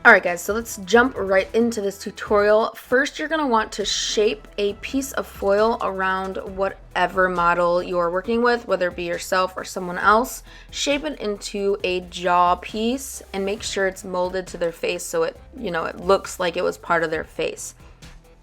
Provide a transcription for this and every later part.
Alright guys, so let's jump right into this tutorial. First, you're going to want to shape a piece of foil around whatever model you're working with, whether it be yourself or someone else. Shape it into a jaw piece and make sure it's molded to their face so it looks like it was part of their face.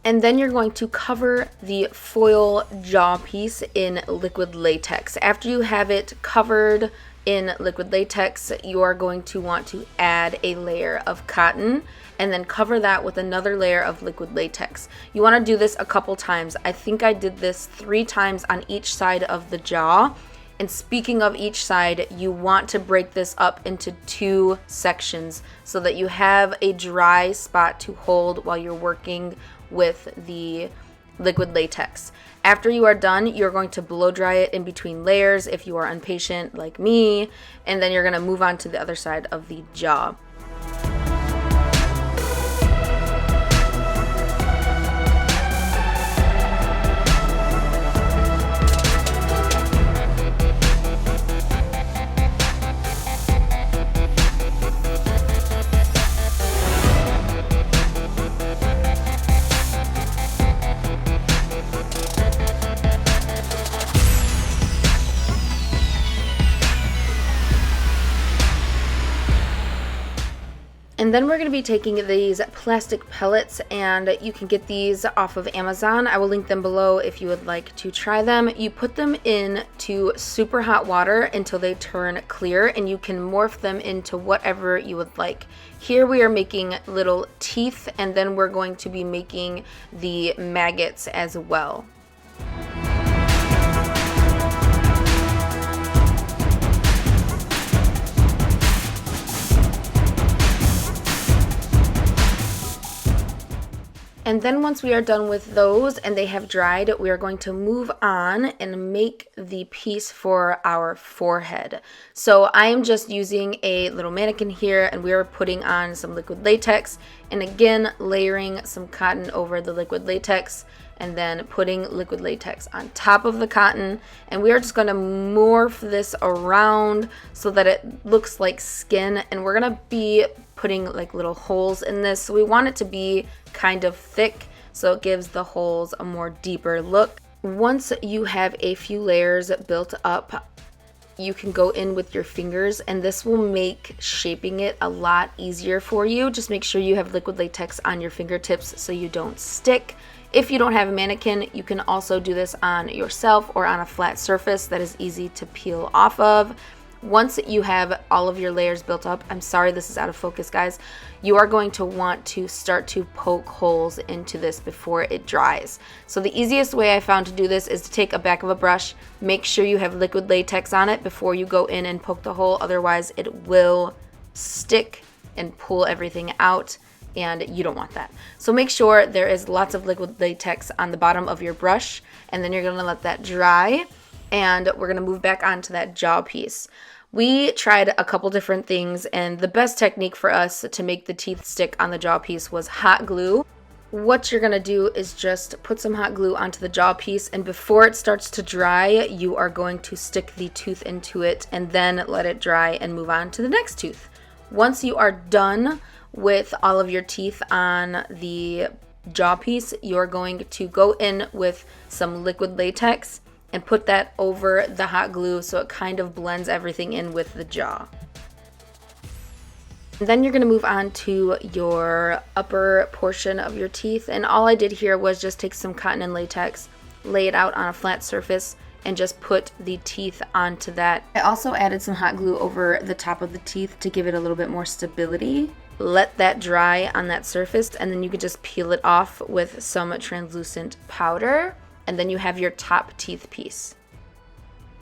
And then you're going to cover the foil jaw piece in liquid latex. After you have it covered in liquid latex, you are going to want to add a layer of cotton and then cover that with another layer of liquid latex. You want to do this a couple times. I think I did this 3 times on each side of the jaw. And speaking of each side, you want to break this up into 2 sections so that you have a dry spot to hold while you're working with the liquid latex. After you are done, you're going to blow dry it in between layers if you are impatient like me, and then you're going to move on to the other side of the jaw. And then we're going to be taking these plastic pellets, and you can get these off of Amazon. I will link them below if you would like to try them. You put them into super hot water until they turn clear, and you can morph them into whatever you would like. Here we are making little teeth, and then we're going to be making the maggots as well. And then once we are done with those and they have dried, we are going to move on and make the piece for our forehead. So I am just using a little mannequin here, and we are putting on some liquid latex, and again layering some cotton over the liquid latex, and then putting liquid latex on top of the cotton. And we are just going to morph this around so that it looks like skin, and we're going to be putting like little holes in this. So we want it to be kind of thick so it gives the holes a more deeper look. Once you have a few layers built up, you can go in with your fingers, and this will make shaping it a lot easier for you. Just make sure you have liquid latex on your fingertips so you don't stick. If you don't have a mannequin, you can also do this on yourself or on a flat surface that is easy to peel off of. Once you have all of your layers built up, I'm sorry this is out of focus guys, you are going to want to start to poke holes into this before it dries. So the easiest way I found to do this is to take a back of a brush, make sure you have liquid latex on it before you go in and poke the hole, otherwise it will stick and pull everything out, and you don't want that. So make sure there is lots of liquid latex on the bottom of your brush, and then you're going to let that dry, and we're going to move back onto that jaw piece. We tried a couple different things, and the best technique for us to make the teeth stick on the jaw piece was hot glue. What you're going to do is just put some hot glue onto the jaw piece, and before it starts to dry, you are going to stick the tooth into it and then let it dry and move on to the next tooth. Once you are done with all of your teeth on the jaw piece, you're going to go in with some liquid latex and put that over the hot glue so it kind of blends everything in with the jaw. And then you're going to move on to your upper portion of your teeth, and all I did here was just take some cotton and latex, lay it out on a flat surface, and just put the teeth onto that. I also added some hot glue over the top of the teeth to give it a little bit more stability. Let that dry on that surface, and then you can just peel it off with some translucent powder, and then you have your top teeth piece.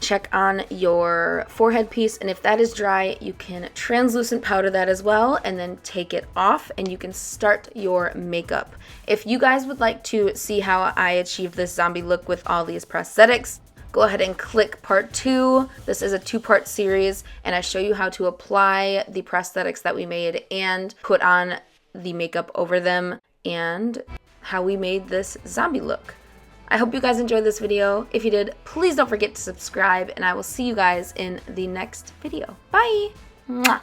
Check on your forehead piece, and if that is dry, you can translucent powder that as well, and then take it off, and you can start your makeup. If you guys would like to see how I achieved this zombie look with all these prosthetics, go ahead and click part 2. This is a 2-part series, and I show you how to apply the prosthetics that we made and put on the makeup over them, and how we made this zombie look. I hope you guys enjoyed this video. If you did, please don't forget to subscribe, and I will see you guys in the next video. Bye! Mwah.